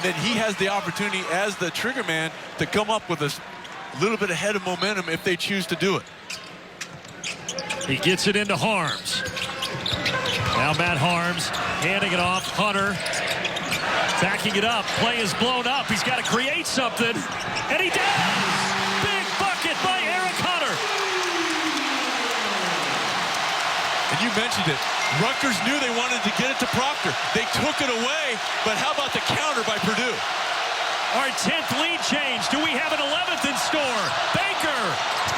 then he has the opportunity as the trigger man to come up with a little bit ahead of momentum if they choose to do it. He gets it into Harms. Now Matt Harms handing it off. Hunter backing it up. Play is blown up. He's got to create something. And he does! Big bucket by Eric Hunter. And you mentioned it. Rutgers knew they wanted to get it to Proctor. They took it away, but how about the counter by Purdue? Our 10th lead change. Do we have an 11th in store? Baker!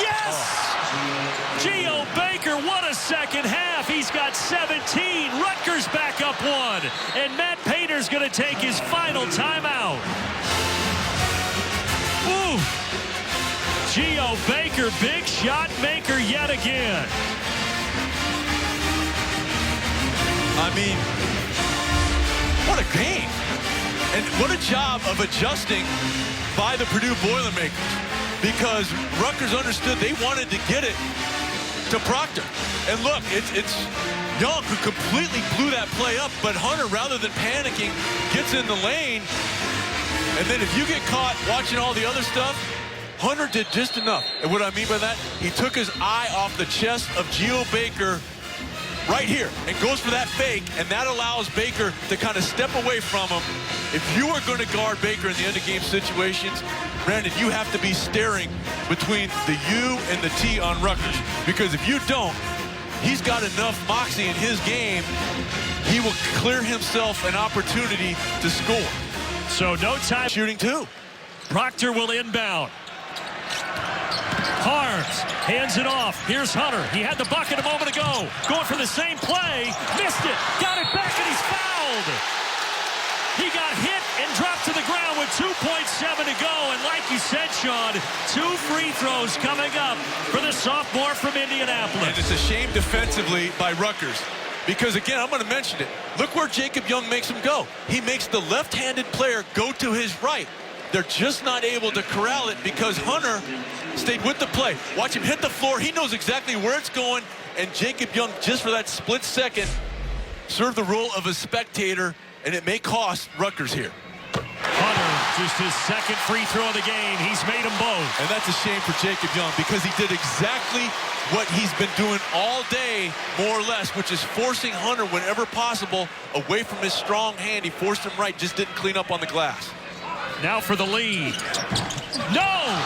Yes! Geo Baker, what a second half. He's got 17. Rutgers back up 1. And Matt Painter's going to take his final timeout. Ooh! Geo Baker, big shot maker yet again. I mean, what a game. And what a job of adjusting by the Purdue Boilermakers, because Rutgers understood they wanted to get it to Proctor. And look, it's Young who completely blew that play up, but Hunter, rather than panicking, gets in the lane. And then if you get caught watching all the other stuff, Hunter did just enough. And what I mean by that, he took his eye off the chest of Geo Baker right here and goes for that fake, and that allows Baker to kind of step away from him. If you are going to guard Baker in the end-of-game situations, Brandon, you have to be staring between the U and the T on Rutgers, because if you don't, he's got enough moxie in his game, he will clear himself an opportunity to score. So no time. Shooting two. Proctor will inbound. Harms hands it off. Here's Hunter. He had the bucket a moment ago. Going for the same play. Missed it. Got it back, and he's fouled. He got hit and dropped to the ground with 2.7 to go. And like you said, Sean, 2 free throws coming up for the sophomore from Indianapolis. And it's a shame defensively by Rutgers, because, again, I'm going to mention it. Look where Jacob Young makes him go. He makes the left-handed player go to his right. They're just not able to corral it because Hunter stayed with the play. Watch him hit the floor. He knows exactly where it's going, and Jacob Young, just for that split second, served the role of a spectator, and it may cost Rutgers here. Hunter, just his second free throw of the game. He's made them both. And that's a shame for Jacob Young, because he did exactly what he's been doing all day, more or less, which is forcing Hunter, whenever possible, away from his strong hand. He forced him right, just didn't clean up on the glass. Now for the lead. No!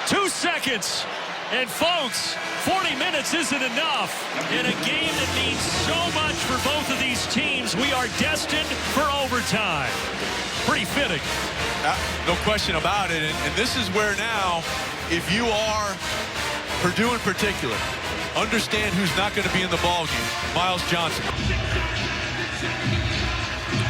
2 seconds. And folks, 40 minutes isn't enough. In a game that means so much for both of these teams, we are destined for overtime. Pretty fitting. No question about it. And this is where now, if you are Purdue in particular, understand who's not going to be in the ballgame. Miles Johnson.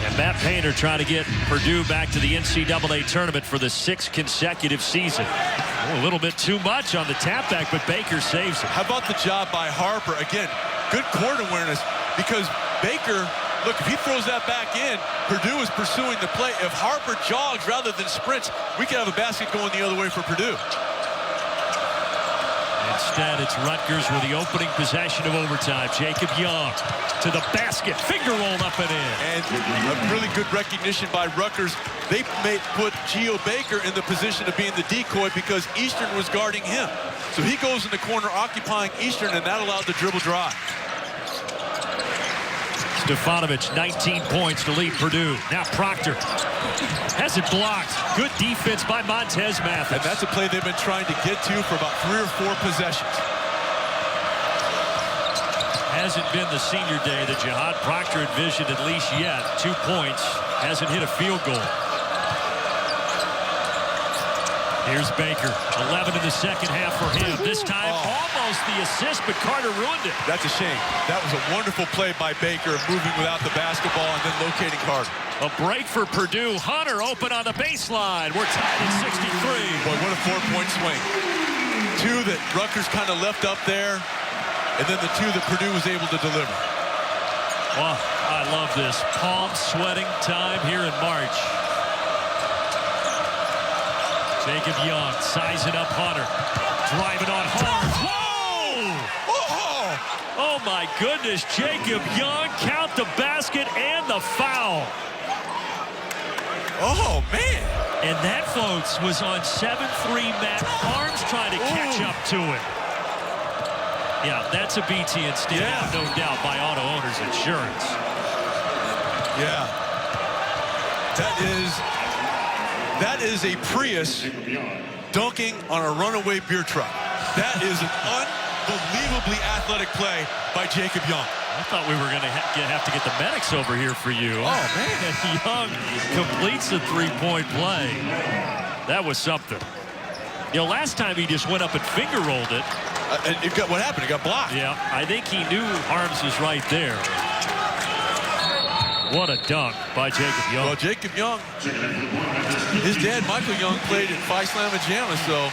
And Matt Painter trying to get Purdue back to the NCAA tournament for the 6th consecutive season. Oh, a little bit too much on the tap back, but Baker saves it. How about the job by Harper? Again, good court awareness, because Baker, look, if he throws that back in, Purdue is pursuing the play. If Harper jogs rather than sprints, we could have a basket going the other way for Purdue. Instead, it's Rutgers with the opening possession of overtime. Jacob Young to the basket. Finger rolled up and in. And a really good recognition by Rutgers. They may put Geo Baker in the position of being the decoy because Eastern was guarding him. So he goes in the corner occupying Eastern, and that allowed the dribble drive. Stefanovic, 19 points to lead Purdue. Now Proctor has it blocked. Good defense by Montez Mathis. And that's a play they've been trying to get to for about 3 or 4 possessions. Hasn't been the senior day that Jihad Proctor envisioned at least yet. 2 points. Hasn't hit a field goal. Here's Baker. 11 in the second half for him. This time almost the assist, but Carter ruined it. That's a shame. That was a wonderful play by Baker, moving without the basketball and then locating Carter. A break for Purdue. Hunter open on the baseline. We're tied at 63. Boy, what a 4-point swing. 2 that Rutgers kind of left up there, and then the 2 that Purdue was able to deliver. Oh, I love this. Palm sweating time here in March. Jacob Young sizing up Hunter. Driving on Harms. Whoa! Oh, my goodness. Jacob Young, count the basket and the foul. Oh, man. And that, folks, was on 7-3 Matt Barnes trying to catch up to it. Yeah, that's a BT and standout, no doubt, by Auto Owners Insurance. Yeah. That is a Prius dunking on a runaway beer truck. That is an unbelievably athletic play by Jacob Young. I thought we were going to have to get the medics over here for you. Oh, man. Young completes the three-point play. That was something. You know, last time he just went up and finger rolled it. What happened? It got blocked. Yeah, I think he knew Harms was right there. What a dunk by Jacob Young. Well, Jacob Young, his dad, Michael Young, played at Phi Slama Jama, so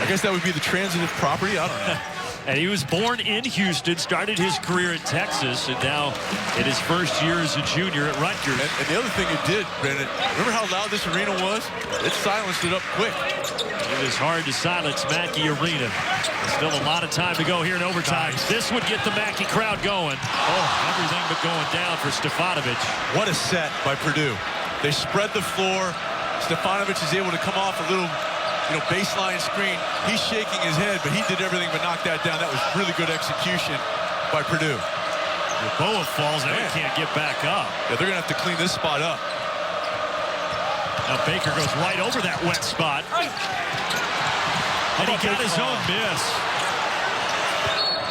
I guess that would be the transitive property. I don't know. And he was born in Houston, started his career in Texas, and now in his first year as a junior at Rutgers. And the other thing it did, Brandon, remember how loud this arena was? It silenced it up quick. It was hard to silence Mackey Arena. Still a lot of time to go here in overtime. Nice. This would get the Mackey crowd going. Oh, everything but going down for Stefanovic. What a set by Purdue. They spread the floor. Stefanovic is able to come off a little baseline screen. He's shaking his head, but he did everything but knock that down. That was really good execution by Purdue. Boa falls and he can't get back up. Yeah, they're going to have to clean this spot up. Now Baker goes right over that wet spot. And he got his own miss.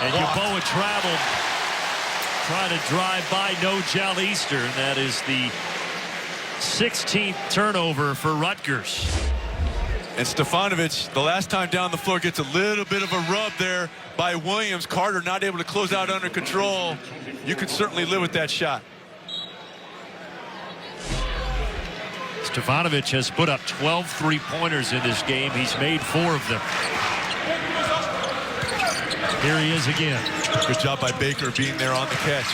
And Yeboah traveled, trying to drive by No-Gel Eastern. That is the 16th turnover for Rutgers. And Stefanovic, the last time down the floor, gets a little bit of a rub there by Williams. Carter not able to close out under control. You could certainly live with that shot. Stefanovic has put up 12 three-pointers in this game. He's made 4 of them. Here he is again. Good job by Baker being there on the catch.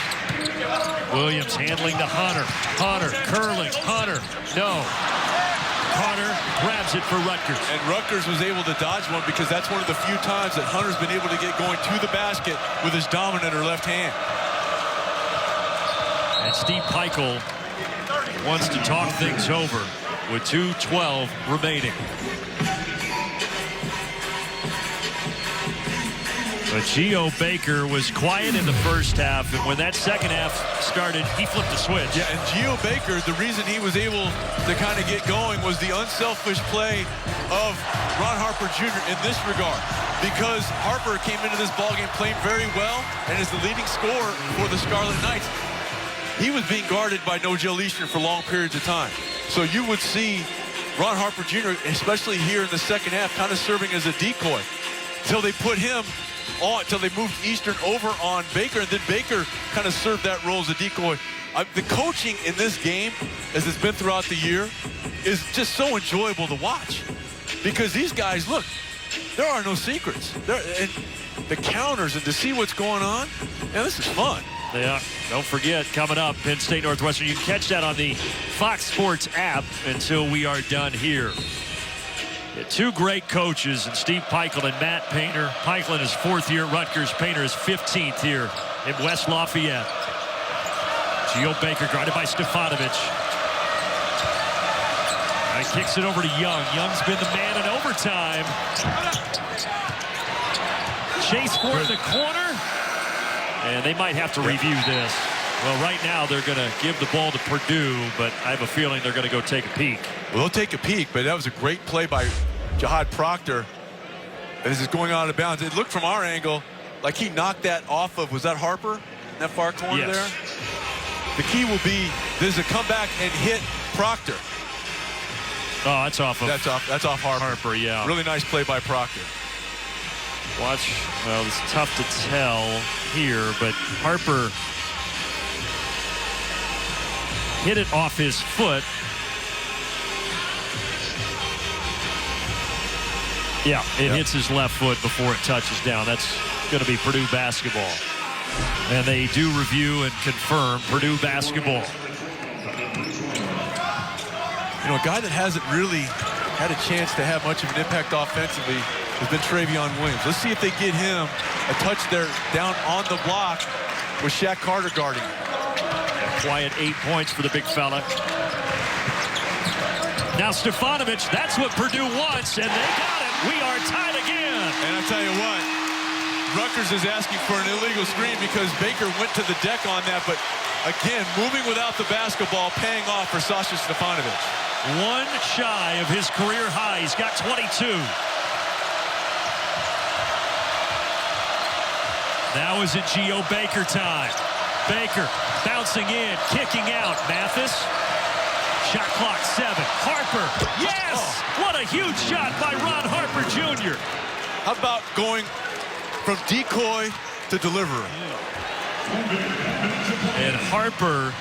Williams handling to Hunter. Hunter curling. Hunter. No. Hunter grabs it for Rutgers. And Rutgers was able to dodge one because that's one of the few times that Hunter's been able to get going to the basket with his dominant or left hand. And Steve Peichel wants to talk things over with 2:12 remaining. But Geo Baker was quiet in the first half, and when that second half started, he flipped the switch. Yeah, and Geo Baker, the reason he was able to kind of get going was the unselfish play of Ron Harper Jr. in this regard. Because Harper came into this ballgame playing very well and is the leading scorer for the Scarlet Knights. He was being guarded by No-Gel Eastern for long periods of time. So you would see Ron Harper Jr., especially here in the second half, kind of serving as a decoy until they put him on, until they moved Eastern over on Baker, and then Baker kind of served that role as a decoy. The coaching in this game, as it's been throughout the year, is just so enjoyable to watch. Because these guys, look, there are no secrets. And the counters and to see what's going on, man, this is fun. Yeah, don't forget, coming up, Penn State Northwestern. You can catch that on the Fox Sports app until we are done here. Yeah, 2 great coaches, and Steve Peichel and Matt Painter. Peichel in his 4th year at Rutgers. Painter his 15th here in West Lafayette. Geo Baker guarded by Stefanovic. He kicks it over to Young. Young's been the man in overtime. Chase for in the corner. And they might have to review this. Well, right now they're going to give the ball to Purdue, but I have a feeling they're going to go take a peek. Well, they'll take a peek, but that was a great play by Jihad Proctor. As it's going out of bounds. It looked from our angle like he knocked that off of, was that Harper in that far corner there? The key will be, there's a comeback and hit Proctor. Oh, that's off of that's off Harper. Yeah. Really nice play by Proctor. Watch, well, it's tough to tell here, but Harper hit it off his foot. Yeah, it hits his left foot before it touches down. That's going to be Purdue basketball. And they do review and confirm Purdue basketball. You know, a guy that hasn't really had a chance to have much of an impact offensively has been Travion Williams. Let's see if they get him a touch there down on the block with Shaq Carter guarding. Quiet 8 points for the big fella. Now Stefanovic, that's what Purdue wants, and they got it. We are tied again. And I tell you what, Rutgers is asking for an illegal screen because Baker went to the deck on that, but again, moving without the basketball, paying off for Sasha Stefanovic. One shy of his career high. He's got 22. Now is it Geo Baker time. Baker bouncing in, kicking out. Mathis. Shot clock 7. Harper. Yes! What a huge shot by Ron Harper Jr. How about going from decoy to deliverer? And Harper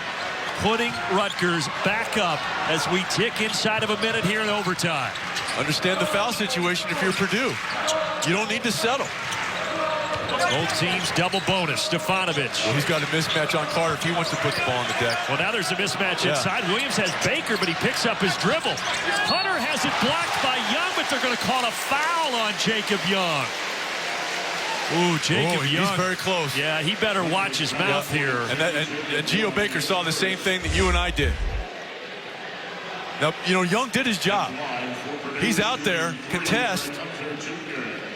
putting Rutgers back up as we tick inside of a minute here in overtime. Understand the foul situation if you're Purdue. You don't need to settle. Both teams double bonus. Stefanovic. Well, he's got a mismatch on Carter if he wants to put the ball on the deck. Well, now there's a mismatch inside. Williams has Baker, but he picks up his dribble. Hunter has it blocked by Young, but they're going to call a foul on Jacob Young. Ooh, Jacob Young. He's very close. Yeah, he better watch his mouth here. And Geo Baker saw the same thing that you and I did. Now, you know, Young did his job. He's out there, contest.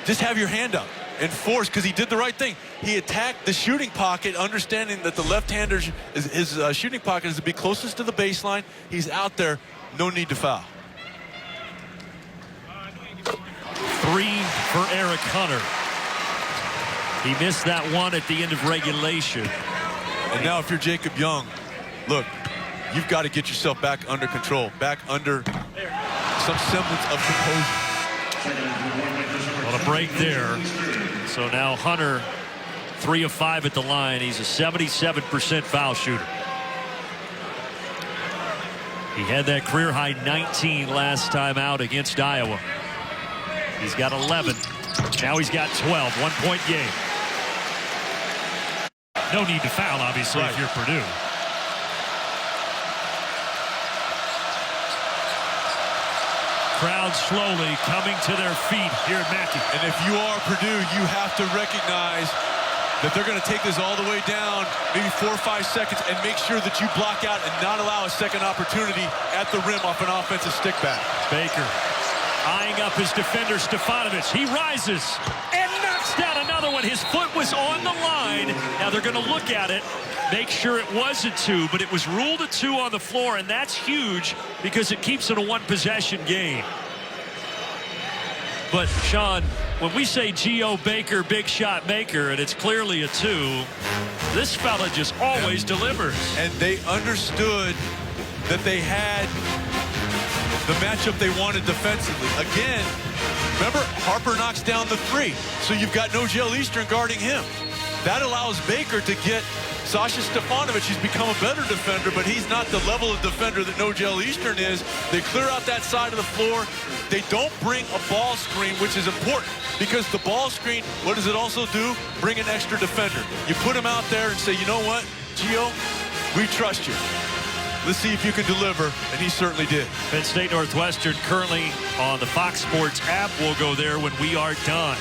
Just have your hand up and force, because he did the right thing. He attacked the shooting pocket, understanding that the left-hander's his shooting pocket is to be closest to the baseline. He's out there, no need to foul. 3 for Eric Hunter. He missed that one at the end of regulation. And now if you're Jacob Young, look, you've got to get yourself back under control, back under some semblance of composure. Well, a break there. So now Hunter, 3 of 5 at the line. He's a 77% foul shooter. He had that career high 19 last time out against Iowa. He's got 11. Now he's got 12. 1-point game. No need to foul, obviously, if you're Purdue. Crowd slowly coming to their feet here at Mackey. And if you are Purdue, you have to recognize that they're going to take this all the way down, maybe 4 or 5 seconds, and make sure that you block out and not allow a second opportunity at the rim off an offensive stick back. Baker eyeing up his defender, Stefanovic. He rises and knocks down another one. His foot was on the line. Now they're going to look at it, make sure it was a 2, but it was ruled a 2 on the floor, and that's huge because it keeps it a 1-possession game. But, Sean, when we say Geo Baker, big shot maker, and it's clearly a 2, this fella just always delivers. And they understood that they had the matchup they wanted defensively. Again, remember, Harper knocks down the 3, so you've got no Nogel Eastern guarding him. That allows Baker to get Sasha Stefanovic. He's become a better defender, but he's not the level of defender that Nogel Eastern is. They clear out that side of the floor. They don't bring a ball screen, which is important, because the ball screen, what does it also do? Bring an extra defender. You put him out there and say, you know what, Gio, we trust you. Let's see if you can deliver, and he certainly did. Penn State Northwestern currently on the Fox Sports app. We'll go there when we are done.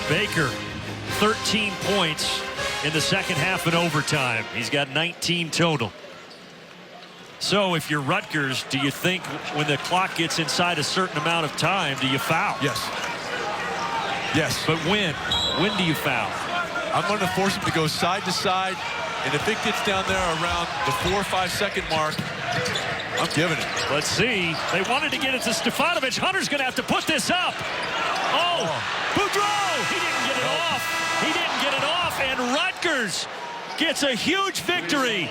Baker, 13 points in the second half and overtime. He's got 19 total. So if you're Rutgers, do you think when the clock gets inside a certain amount of time, do you foul? Yes. Yes. But when? When do you foul? I'm going to force him to go side to side. And if it gets down there around the 4 or 5 second mark, I'm giving it. Let's see. They wanted to get it to Stefanovic. Hunter's going to have to put this up. Oh, Boudreau! He didn't get it off. He didn't get it off. And Rutgers gets a huge victory.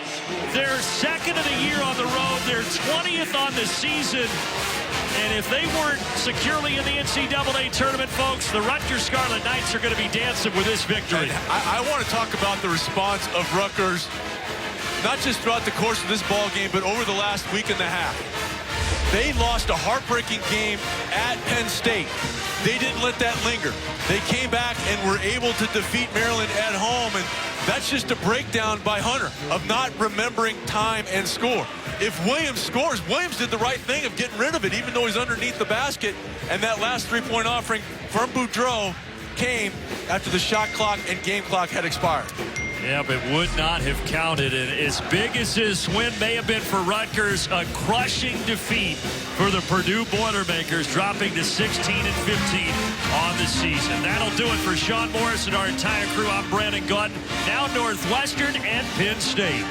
Their 2nd of the year on the road. Their 20th on the season. And if they weren't securely in the NCAA tournament, folks, the Rutgers Scarlet Knights are going to be dancing with this victory. I want to talk about the response of Rutgers, not just throughout the course of this ball game, but over the last week and a half. They lost a heartbreaking game at Penn State. They didn't let that linger. They came back and were able to defeat Maryland at home, and that's just a breakdown by Hunter of not remembering time and score. If Williams scores, Williams did the right thing of getting rid of it, even though he's underneath the basket. And that last 3-point offering from Boudreau came after the shot clock and game clock had expired. Yeah, but would not have counted. And as big as this win may have been for Rutgers, a crushing defeat for the Purdue Boilermakers, dropping to 16-15 on the season. That'll do it for Sean Morris and our entire crew. I'm Brandon Gautin. Now Northwestern and Penn State.